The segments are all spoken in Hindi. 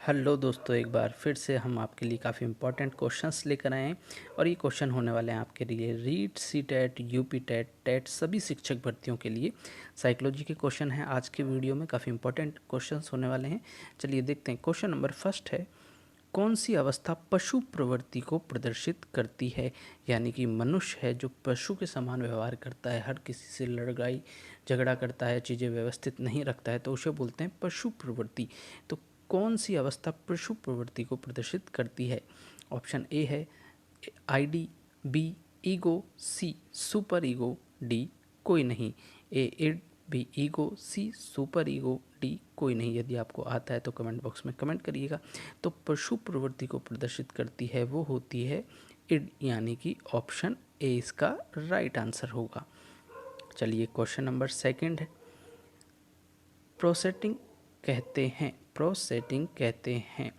हेलो दोस्तों, एक बार फिर से हम आपके लिए काफ़ी इंपॉर्टेंट क्वेश्चंस लेकर आए हैं। और ये क्वेश्चन होने वाले हैं आपके लिए REET, C TET, UP TET, TET सभी शिक्षक भर्तियों के लिए साइकोलॉजी के क्वेश्चन हैं। आज के वीडियो में काफ़ी इंपॉर्टेंट क्वेश्चंस होने वाले हैं। चलिए देखते हैं। क्वेश्चन नंबर फर्स्ट है, कौन सी अवस्था पशु प्रवृत्ति को प्रदर्शित करती है? यानी कि मनुष्य है जो पशु के समान व्यवहार करता है, हर किसी से लड़ाई झगड़ा करता है, चीज़ें व्यवस्थित नहीं रखता है, तो उसे बोलते हैं पशु प्रवृत्ति। तो कौन सी अवस्था पशु प्रवृत्ति को प्रदर्शित करती है? ऑप्शन ए है आईडी, बी ईगो, सी सुपर ईगो, डी कोई नहीं। ए इड, बी ईगो, सी सुपर ईगो, डी कोई नहीं। यदि आपको आता है तो कमेंट बॉक्स में कमेंट करिएगा। तो पशु प्रवृत्ति को प्रदर्शित करती है वो होती है इड, यानी कि ऑप्शन ए इसका राइट आंसर होगा। चलिए क्वेश्चन नंबर सेकंड है, प्रोसेटिंग कहते हैं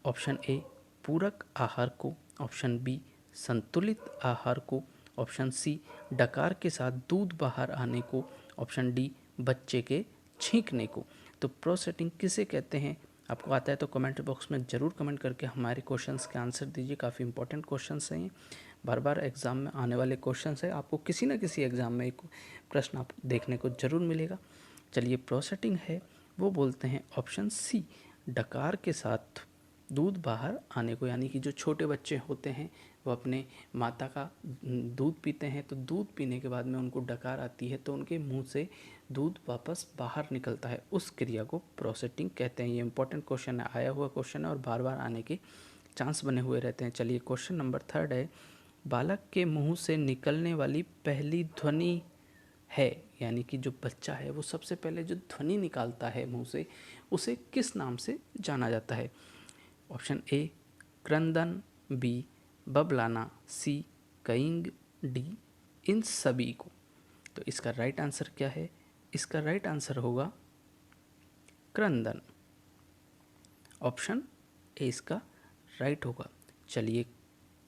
ऑप्शन ए पूरक आहार को, ऑप्शन बी संतुलित आहार को, ऑप्शन सी डकार के साथ दूध बाहर आने को, ऑप्शन डी बच्चे के छींकने को। तो प्रोसेटिंग किसे कहते हैं? आपको आता है तो कमेंट बॉक्स में ज़रूर कमेंट करके हमारे क्वेश्चंस के आंसर दीजिए। काफ़ी इंपॉर्टेंट क्वेश्चंस हैं, बार बार एग्ज़ाम में आने वाले क्वेश्चंस है। आपको किसी न किसी एग्ज़ाम में एक प्रश्न आप देखने को ज़रूर मिलेगा। चलिए प्रोसेटिंग है वो बोलते हैं ऑप्शन सी डकार के साथ दूध बाहर आने को, यानी कि जो छोटे बच्चे होते हैं वो अपने माता का दूध पीते हैं, तो दूध पीने के बाद में उनको डकार आती है तो उनके मुंह से दूध वापस बाहर निकलता है, उस क्रिया को प्रोसेटिंग कहते हैं। ये इंपॉर्टेंट क्वेश्चन है, आया हुआ क्वेश्चन है और बार बार आने के चांस बने हुए रहते हैं। चलिए क्वेश्चन नंबर थर्ड है, बालक के मुंह से निकलने वाली पहली ध्वनि है, यानी कि जो बच्चा है वो सबसे पहले जो ध्वनि निकालता है मुंह से, उसे किस नाम से जाना जाता है? ऑप्शन ए क्रंदन, बी बबलाना, सी कइंग, डी इन सभी को। तो इसका राइट आंसर क्या है? इसका राइट आंसर होगा क्रंदन। ऑप्शन ए इसका राइट होगा। चलिए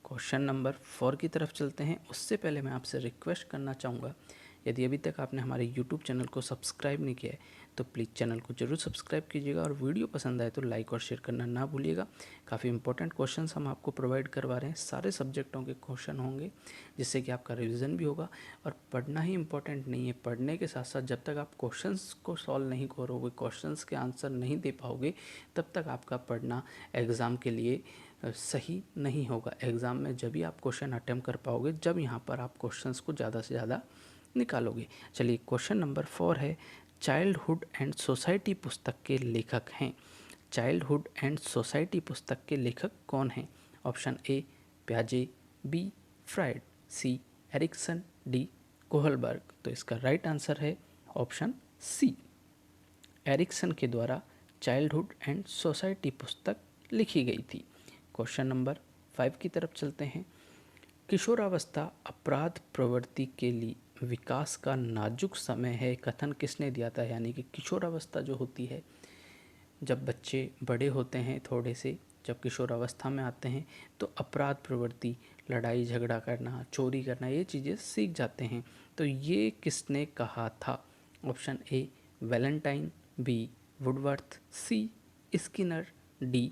क्वेश्चन नंबर 4 की तरफ चलते हैं। उससे पहले मैं आपसे रिक्वेस्ट करना चाहूँगा, यदि अभी तक आपने हमारे यूट्यूब चैनल को सब्सक्राइब नहीं किया है तो प्लीज़ चैनल को जरूर सब्सक्राइब कीजिएगा और वीडियो पसंद आए तो लाइक और शेयर करना ना भूलिएगा। काफ़ी इंपॉर्टेंट क्वेश्चंस हम आपको प्रोवाइड करवा रहे हैं, सारे सब्जेक्टों के क्वेश्चन होंगे जिससे कि आपका रिवीजन भी होगा। और पढ़ना ही इंपॉर्टेंट नहीं है, पढ़ने के साथ साथ जब तक आप क्वेश्चंस को सॉल्व नहीं करोगे, क्वेश्चंस के आंसर नहीं दे पाओगे, तब तक आपका पढ़ना एग्ज़ाम के लिए सही नहीं होगा। एग्ज़ाम में जब भी आप क्वेश्चन अटेम्प्ट कर पाओगे जब यहाँ पर आप क्वेश्चंस को ज़्यादा से ज़्यादा निकालोगे। चलिए क्वेश्चन नंबर 4 है, चाइल्डहुड एंड सोसाइटी पुस्तक के लेखक हैं। चाइल्डहुड एंड सोसाइटी पुस्तक के लेखक कौन हैं? ऑप्शन ए प्याजे, B Freud, C Erikson, D Kohlberg. तो इसका राइट आंसर है ऑप्शन सी, एरिक्सन के द्वारा चाइल्डहुड एंड सोसाइटी पुस्तक लिखी गई थी। क्वेश्चन नंबर 5 की तरफ चलते हैं, किशोरावस्था अपराध प्रवृत्ति के लिए विकास का नाजुक समय है, कथन किसने दिया था? यानी कि किशोरावस्था जो होती है, जब बच्चे बड़े होते हैं थोड़े से, जब किशोरावस्था में आते हैं तो अपराध प्रवृत्ति, लड़ाई झगड़ा करना, चोरी करना, ये चीज़ें सीख जाते हैं। तो ये किसने कहा था? Option A Valentine, B Woodworth, C Skinner, D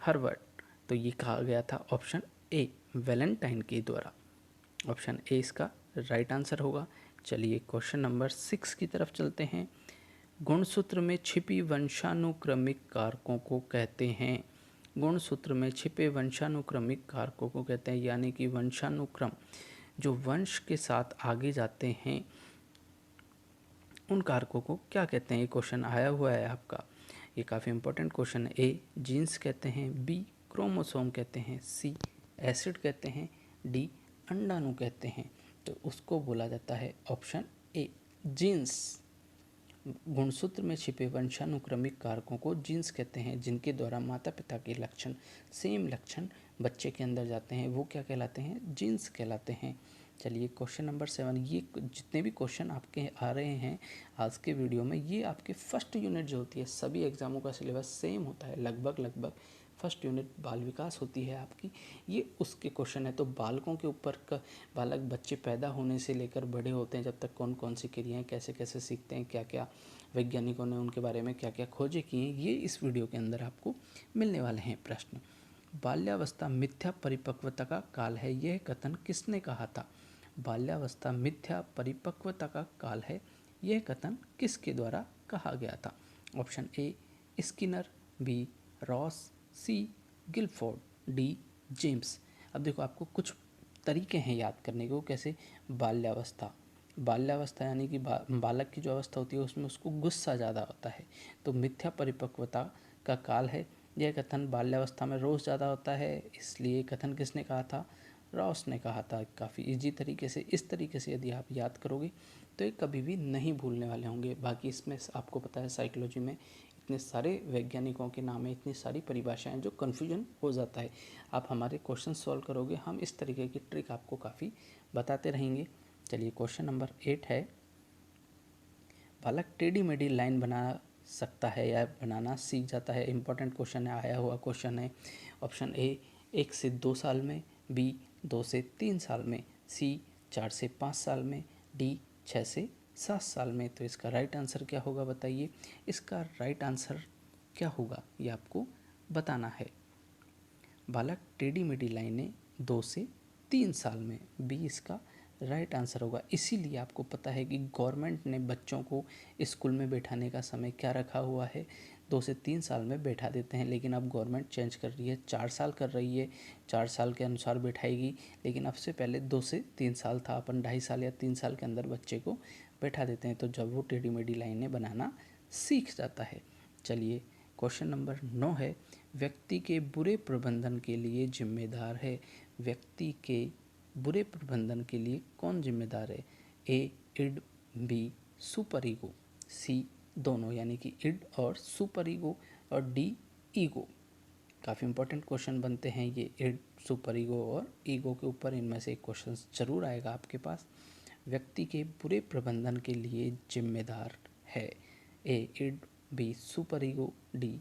Herbert. तो ये कहा गया था ऑप्शन ए वैलेंटाइन के द्वारा। ऑप्शन ए इसका राइट आंसर होगा। चलिए क्वेश्चन नंबर 6 की तरफ चलते हैं, गुणसूत्र में छिपी वंशानुक्रमिक कारकों को कहते हैं। गुणसूत्र में छिपे वंशानुक्रमिक कारकों को कहते हैं, यानी कि वंशानुक्रम जो वंश के साथ आगे जाते हैं उन कारकों को क्या कहते हैं? ये क्वेश्चन आया हुआ है आपका, ये काफ़ी इंपॉर्टेंट क्वेश्चन है। ए जीन्स कहते हैं, बी क्रोमोसोम कहते हैं, सी एसिड कहते हैं, डी अंडाणु कहते हैं। तो उसको बोला जाता है ऑप्शन ए जीन्स। गुणसूत्र में छिपे वंशानुक्रमिक कारकों को जीन्स कहते हैं, जिनके द्वारा माता पिता के लक्षण, सेम लक्षण बच्चे के अंदर जाते हैं, वो क्या कहलाते हैं? जीन्स कहलाते हैं। चलिए क्वेश्चन नंबर 7, ये जितने भी क्वेश्चन आपके आ रहे हैं आज के वीडियो में, ये आपके फर्स्ट यूनिट जो होती है, सभी एग्जामों का सिलेबस सेम होता है लगभग। फर्स्ट यूनिट बाल विकास होती है आपकी, ये उसके क्वेश्चन है। तो बालकों के ऊपर बालक बच्चे पैदा होने से लेकर बड़े होते हैं जब तक कौन कौन सी क्रियाएं कैसे कैसे सीखते हैं, क्या क्या वैज्ञानिकों ने उनके बारे में क्या क्या खोजें की हैं, ये इस वीडियो के अंदर आपको मिलने वाले हैं प्रश्न। बाल्यावस्था मिथ्या परिपक्वता का काल है, यह कथन किसने कहा था? बाल्यावस्था मिथ्या परिपक्वता का काल है, यह कथन किसके द्वारा कहा गया था? Option A Skinner, B Ross, C Guilford, D James. अब देखो, आपको कुछ तरीके हैं याद करने के, वो कैसे? बाल्यावस्था यानी कि बालक की जो अवस्था होती है उसमें उसको गुस्सा ज़्यादा होता है, तो मिथ्या परिपक्वता का काल है, यह कथन बाल्यावस्था में रोज़ ज़्यादा होता है, इसलिए कथन किसने कहा था? रॉस ने कहा था। काफ़ी इजी तरीके से, इस तरीके से यदि आप याद करोगे तो ये कभी भी नहीं भूलने वाले होंगे। बाकी इसमें आपको पता है साइकोलॉजी में इतने सारे वैज्ञानिकों के नाम है, इतनी सारी परिभाषाएं जो कन्फ्यूजन हो जाता है। आप हमारे क्वेश्चन सॉल्व करोगे, हम इस तरीके की ट्रिक आपको काफ़ी बताते रहेंगे। चलिए, क्वेश्चन नंबर 8 है, बालक टेढ़ी मेढ़ी लाइन बना सकता है या बनाना सीख जाता है? इंपॉर्टेंट क्वेश्चन है, आया हुआ क्वेश्चन है। ऑप्शन ए 1 से 2 साल में, बी 2 से 3 साल में, सी 4 से 5 साल में, डी 6 से 7 साल में। तो इसका राइट आंसर क्या होगा बताइए? इसका राइट आंसर क्या होगा ये आपको बताना है। बालक टेढ़ी मेढ़ी लाइनें 2 से 3 साल में, बी इसका राइट आंसर होगा। इसीलिए आपको पता है कि गवर्नमेंट ने बच्चों को स्कूल में बैठाने का समय क्या रखा हुआ है? 2 से 3 साल में बैठा देते हैं, लेकिन अब गवर्नमेंट चेंज कर रही है, 4 साल कर रही है, 4 साल के अनुसार बैठाएगी। लेकिन अब से पहले 2 से 3 साल था, अपन 2.5 साल या 3 साल के अंदर बच्चे को बैठा देते हैं, तो जब वो टेढ़ी मेढ़ी लाइनें बनाना सीख जाता है। चलिए, क्वेश्चन नंबर 9 है, व्यक्ति के बुरे प्रबंधन के लिए जिम्मेदार है? व्यक्ति के बुरे प्रबंधन के लिए कौन जिम्मेदार है? A id, B super ego, सी दोनों यानी कि इड और सुपर ईगो, और डी ईगो। काफ़ी इंपॉर्टेंट क्वेश्चन बनते हैं ये इड, सुपर ईगो और ईगो के ऊपर, इनमें से एक क्वेश्चन जरूर आएगा आपके पास। व्यक्ति के बुरे प्रबंधन के लिए जिम्मेदार है? A id, B superego, D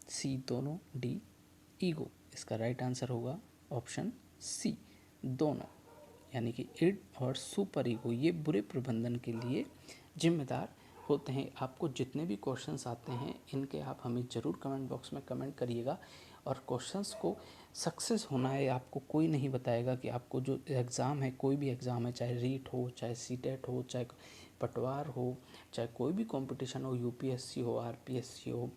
C दोनों, डी ईगो। इसका राइट आंसर होगा ऑप्शन सी दोनों, यानी कि इड और सुपर ईगो ये बुरे प्रबंधन के लिए जिम्मेदार होते हैं। आपको जितने भी क्वेश्चंस आते हैं इनके आप हमें ज़रूर कमेंट बॉक्स में कमेंट करिएगा, और क्वेश्चंस को सक्सेस होना है आपको कोई नहीं बताएगा कि आपको जो एग्ज़ाम है, कोई भी एग्ज़ाम है, चाहे रीट हो, चाहे सीटेट हो, चाहे पटवार हो, चाहे कोई भी कंपटीशन हो, यूपीएससी हो, आरपीएससी हो,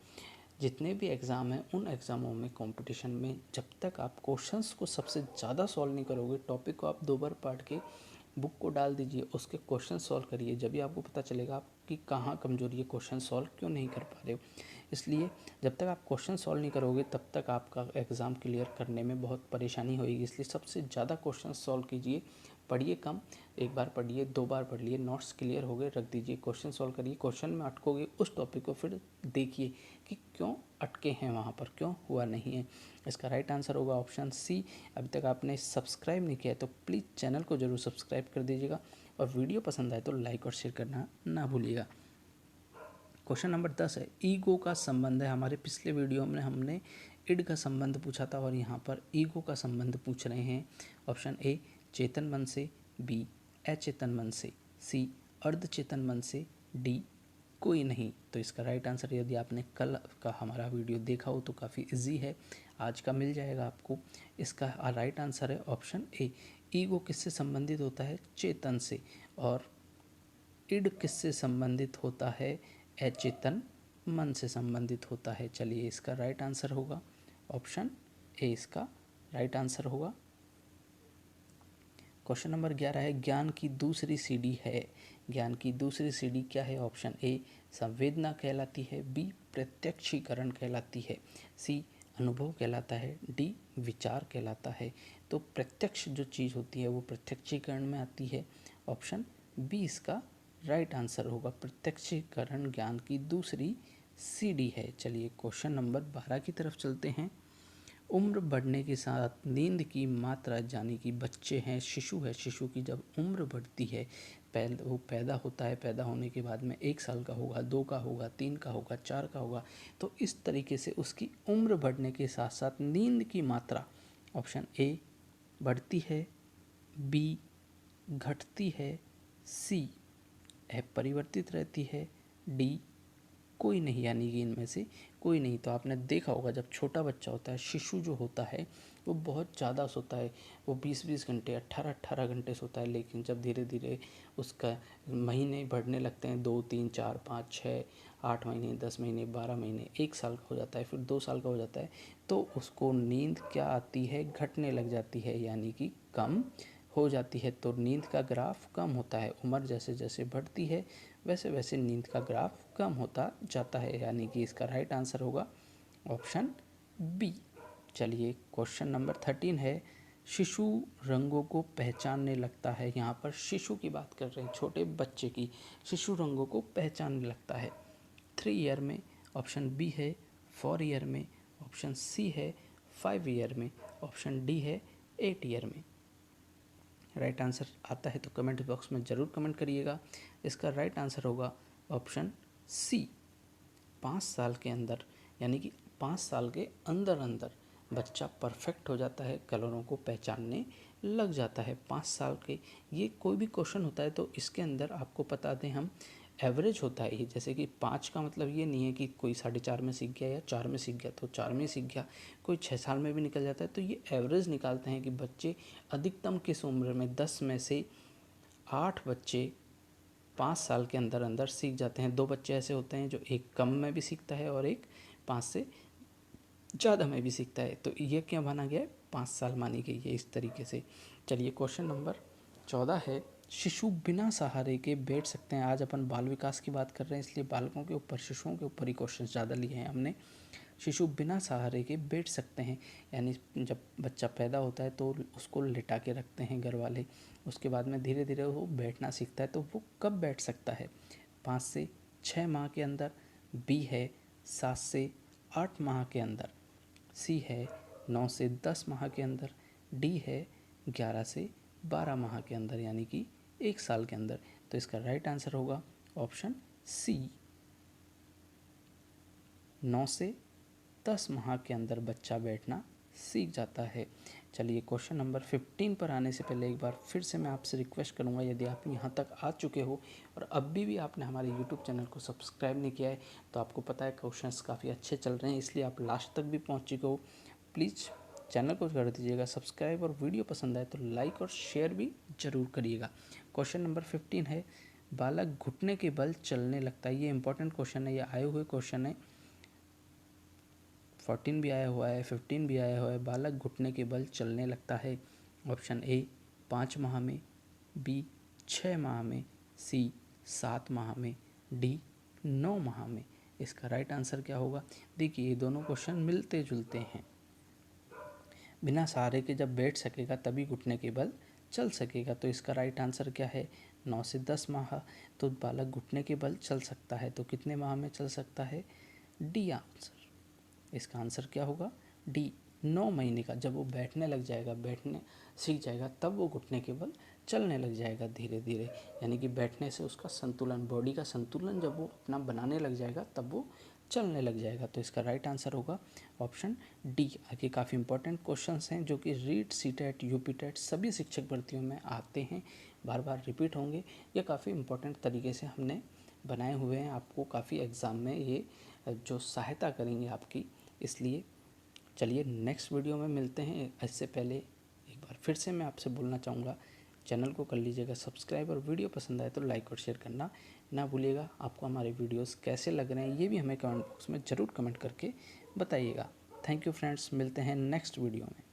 जितने भी एग्ज़ाम हैं उन एग्ज़ामों में कंपटीशन में जब तक आप क्वेश्चंस को सबसे ज़्यादा सॉल्व नहीं करोगे, टॉपिक को आप 2 बार पढ़ के बुक को डाल दीजिए, उसके क्वेश्चन सॉल्व करिए, जब भी आपको पता चलेगा आपकी कहाँ कमजोरी है, क्वेश्चन सॉल्व क्यों नहीं कर पा रहे हो। इसलिए जब तक आप क्वेश्चन सॉल्व नहीं करोगे तब तक आपका एग्ज़ाम क्लियर करने में बहुत परेशानी होगी। इसलिए सबसे ज़्यादा क्वेश्चन सॉल्व कीजिए, पढ़िए कम, एक बार पढ़िए, 2 बार पढ़ लिए, नोट्स क्लियर हो गए, रख दीजिए, क्वेश्चन सॉल्व करिए। क्वेश्चन में अटकोगे उस टॉपिक को फिर देखिए कि क्यों अटके हैं, वहाँ पर क्यों हुआ नहीं है। इसका राइट आंसर होगा ऑप्शन सी। अभी तक आपने सब्सक्राइब नहीं किया है तो प्लीज़ चैनल को ज़रूर सब्सक्राइब कर दीजिएगा, और वीडियो पसंद आए तो लाइक और शेयर करना ना भूलिएगा। क्वेश्चन नंबर 10 है, ईगो का संबंध है। हमारे पिछले वीडियो में हमने इड का संबंध पूछा था, और यहाँ पर ईगो का संबंध पूछ रहे हैं। ऑप्शन ए चेतन मन से, बी अचेतन मन से, सी अर्धचेतन मन से, डी कोई नहीं। तो इसका राइट आंसर, यदि आपने कल का हमारा वीडियो देखा हो तो काफ़ी इजी है, आज का मिल जाएगा आपको। इसका राइट आंसर है ऑप्शन ए। ईगो किससे संबंधित होता है? चेतन से। और इड किससे संबंधित होता है? अचेतन मन से संबंधित होता है। चलिए, इसका राइट आंसर होगा ऑप्शन ए, इसका राइट आंसर होगा। क्वेश्चन नंबर 11 है, ज्ञान की दूसरी सीढ़ी है। ज्ञान की दूसरी सीढ़ी क्या है? ऑप्शन ए संवेदना कहलाती है, बी प्रत्यक्षीकरण कहलाती है, सी अनुभव कहलाता है, डी विचार कहलाता है। तो प्रत्यक्ष जो चीज़ होती है वो प्रत्यक्षीकरण में आती है। ऑप्शन बी इसका राइट आंसर होगा, प्रत्यक्षीकरण ज्ञान की दूसरी सीढ़ी है। चलिए, क्वेश्चन नंबर 12 की तरफ चलते हैं। उम्र बढ़ने के साथ नींद की मात्रा, यानी कि बच्चे हैं, शिशु है, शिशु की जब उम्र बढ़ती है, वो पैदा होता है, पैदा होने के बाद में 1 साल का होगा, 2 का होगा, 3 का होगा, 4 का होगा, तो इस तरीके से उसकी उम्र बढ़ने के साथ साथ नींद की मात्रा, ऑप्शन ए बढ़ती है, बी घटती है, सी परिवर्तित रहती है, डी कोई नहीं, यानी कि इनमें से कोई नहीं। तो आपने देखा होगा जब छोटा बच्चा होता है, शिशु जो होता है वो बहुत ज़्यादा सोता है, वो 20-20 घंटे 18-18 घंटे सोता है। लेकिन जब धीरे धीरे उसका महीने बढ़ने लगते हैं, 2 3 4 5 6 8 महीने, 10 महीने, 12 महीने, 1 साल का हो जाता है, फिर 2 साल का हो जाता है, तो उसको नींद क्या आती है, घटने लग जाती है, यानी कि कम हो जाती है। तो नींद का ग्राफ कम होता है। उम्र जैसे जैसे बढ़ती है वैसे वैसे नींद का ग्राफ कम होता जाता है, यानी कि इसका राइट आंसर होगा ऑप्शन बी। चलिए क्वेश्चन नंबर 13 है, शिशु रंगों को पहचानने लगता है। यहाँ पर शिशु की बात कर रहे हैं, छोटे बच्चे की। शिशु रंगों को पहचानने लगता है 3 ईयर में, ऑप्शन बी है 4 ईयर में, ऑप्शन सी है 5 ईयर में, ऑप्शन डी है 8 ईयर में। राइट आंसर आता है तो कमेंट बॉक्स में ज़रूर कमेंट करिएगा। इसका राइट आंसर होगा ऑप्शन सी, 5 साल के अंदर, यानी कि 5 साल के अंदर अंदर बच्चा परफेक्ट हो जाता है, कलरों को पहचानने लग जाता है 5 साल के। ये कोई भी क्वेश्चन होता है तो इसके अंदर आपको बता दें हम, एवरेज होता है ये। जैसे कि 5 का मतलब ये नहीं है कि कोई 4.5 में सीख गया या 4 में सीख गया तो 4 में सीख गया, कोई 6 साल में भी निकल जाता है। तो ये एवरेज निकालते हैं कि बच्चे अधिकतम किस उम्र में, 10 में से 8 बच्चे 5 साल के अंदर अंदर सीख जाते हैं। 2 बच्चे ऐसे होते हैं जो एक कम में भी सीखता है और एक 5 से ज़्यादा में भी सीखता है। तो ये क्या माना गया है, 5 साल मानी गई है इस तरीके से। चलिए क्वेश्चन नंबर 14 है, शिशु बिना सहारे के बैठ सकते हैं। आज अपन बाल विकास की बात कर रहे हैं, इसलिए बालकों के ऊपर, शिशुओं के ऊपर ही क्वेश्चन ज़्यादा लिए हैं हमने। शिशु बिना सहारे के बैठ सकते हैं, यानी जब बच्चा पैदा होता है तो उसको लिटा के रखते हैं घर वाले, उसके बाद में धीरे धीरे वो बैठना सीखता है। तो वो कब बैठ सकता है, 5 से 6 माह के अंदर, बी है 7 से 8 माह के अंदर, सी है 9 से 10 माह के अंदर, डी है 11 से 12 माह के अंदर, यानी कि 1 साल के अंदर। तो इसका राइट आंसर होगा ऑप्शन सी, 9 से 10 माह के अंदर बच्चा बैठना सीख जाता है। चलिए क्वेश्चन नंबर 15 पर आने से पहले एक बार फिर से मैं आपसे रिक्वेस्ट करूंगा, यदि आप यहाँ तक आ चुके हो और अभी भी आपने हमारे यूट्यूब चैनल को सब्सक्राइब नहीं किया है, तो आपको पता है क्वेश्चंस काफ़ी अच्छे चल रहे हैं, इसलिए आप लास्ट तक भी पहुँच चुके हो। प्लीज़ चैनल को कर दीजिएगा सब्सक्राइब, और वीडियो पसंद आए तो लाइक और शेयर भी ज़रूर करिएगा। क्वेश्चन नंबर 15 है, बालक घुटने के बल चलने लगता है। ये इंपॉर्टेंट क्वेश्चन है, ये आए हुए क्वेश्चन है। 14 भी आया हुआ है, 15 भी आया हुआ है। बालक घुटने के बल चलने लगता है, ऑप्शन ए 5 माह में, बी 6 माह में, सी 7 माह में, डी 9 माह में। इसका राइट आंसर क्या होगा, देखिए ये दोनों क्वेश्चन मिलते जुलते हैं। बिना सहारे के जब बैठ सकेगा तभी घुटने के बल चल सकेगा। तो इसका राइट आंसर क्या है, 9 से 10 माह। तो बालक घुटने के बल चल सकता है, तो कितने माह में चल सकता है, डी आंसर। इसका आंसर क्या होगा, डी, 9 महीने का। जब वो बैठने लग जाएगा, बैठने सीख जाएगा, तब वो घुटने के बल चलने लग जाएगा धीरे धीरे, यानी कि बैठने से उसका संतुलन, बॉडी का संतुलन जब वो अपना बनाने लग जाएगा तब वो चलने लग जाएगा। तो इसका राइट आंसर होगा ऑप्शन डी। आगे काफ़ी इंपॉर्टेंट क्वेश्चंस हैं जो कि रीट, सीटेट, यूपीटेट सभी शिक्षक भर्तियों में आते हैं, बार बार रिपीट होंगे। ये काफ़ी इंपॉर्टेंट तरीके से हमने बनाए हुए हैं, आपको काफ़ी एग्ज़ाम में ये जो सहायता करेंगे आपकी। इसलिए चलिए नेक्स्ट वीडियो में मिलते हैं। इससे पहले एक बार फिर से मैं आपसे बोलना चाहूँगा, चैनल को कर लीजिएगा सब्सक्राइब, और वीडियो पसंद आए तो लाइक और शेयर करना ना भूलिएगा। आपको हमारे वीडियोस कैसे लग रहे हैं ये भी हमें कमेंट बॉक्स में ज़रूर कमेंट करके बताइएगा। थैंक यू फ्रेंड्स, मिलते हैं नेक्स्ट वीडियो में।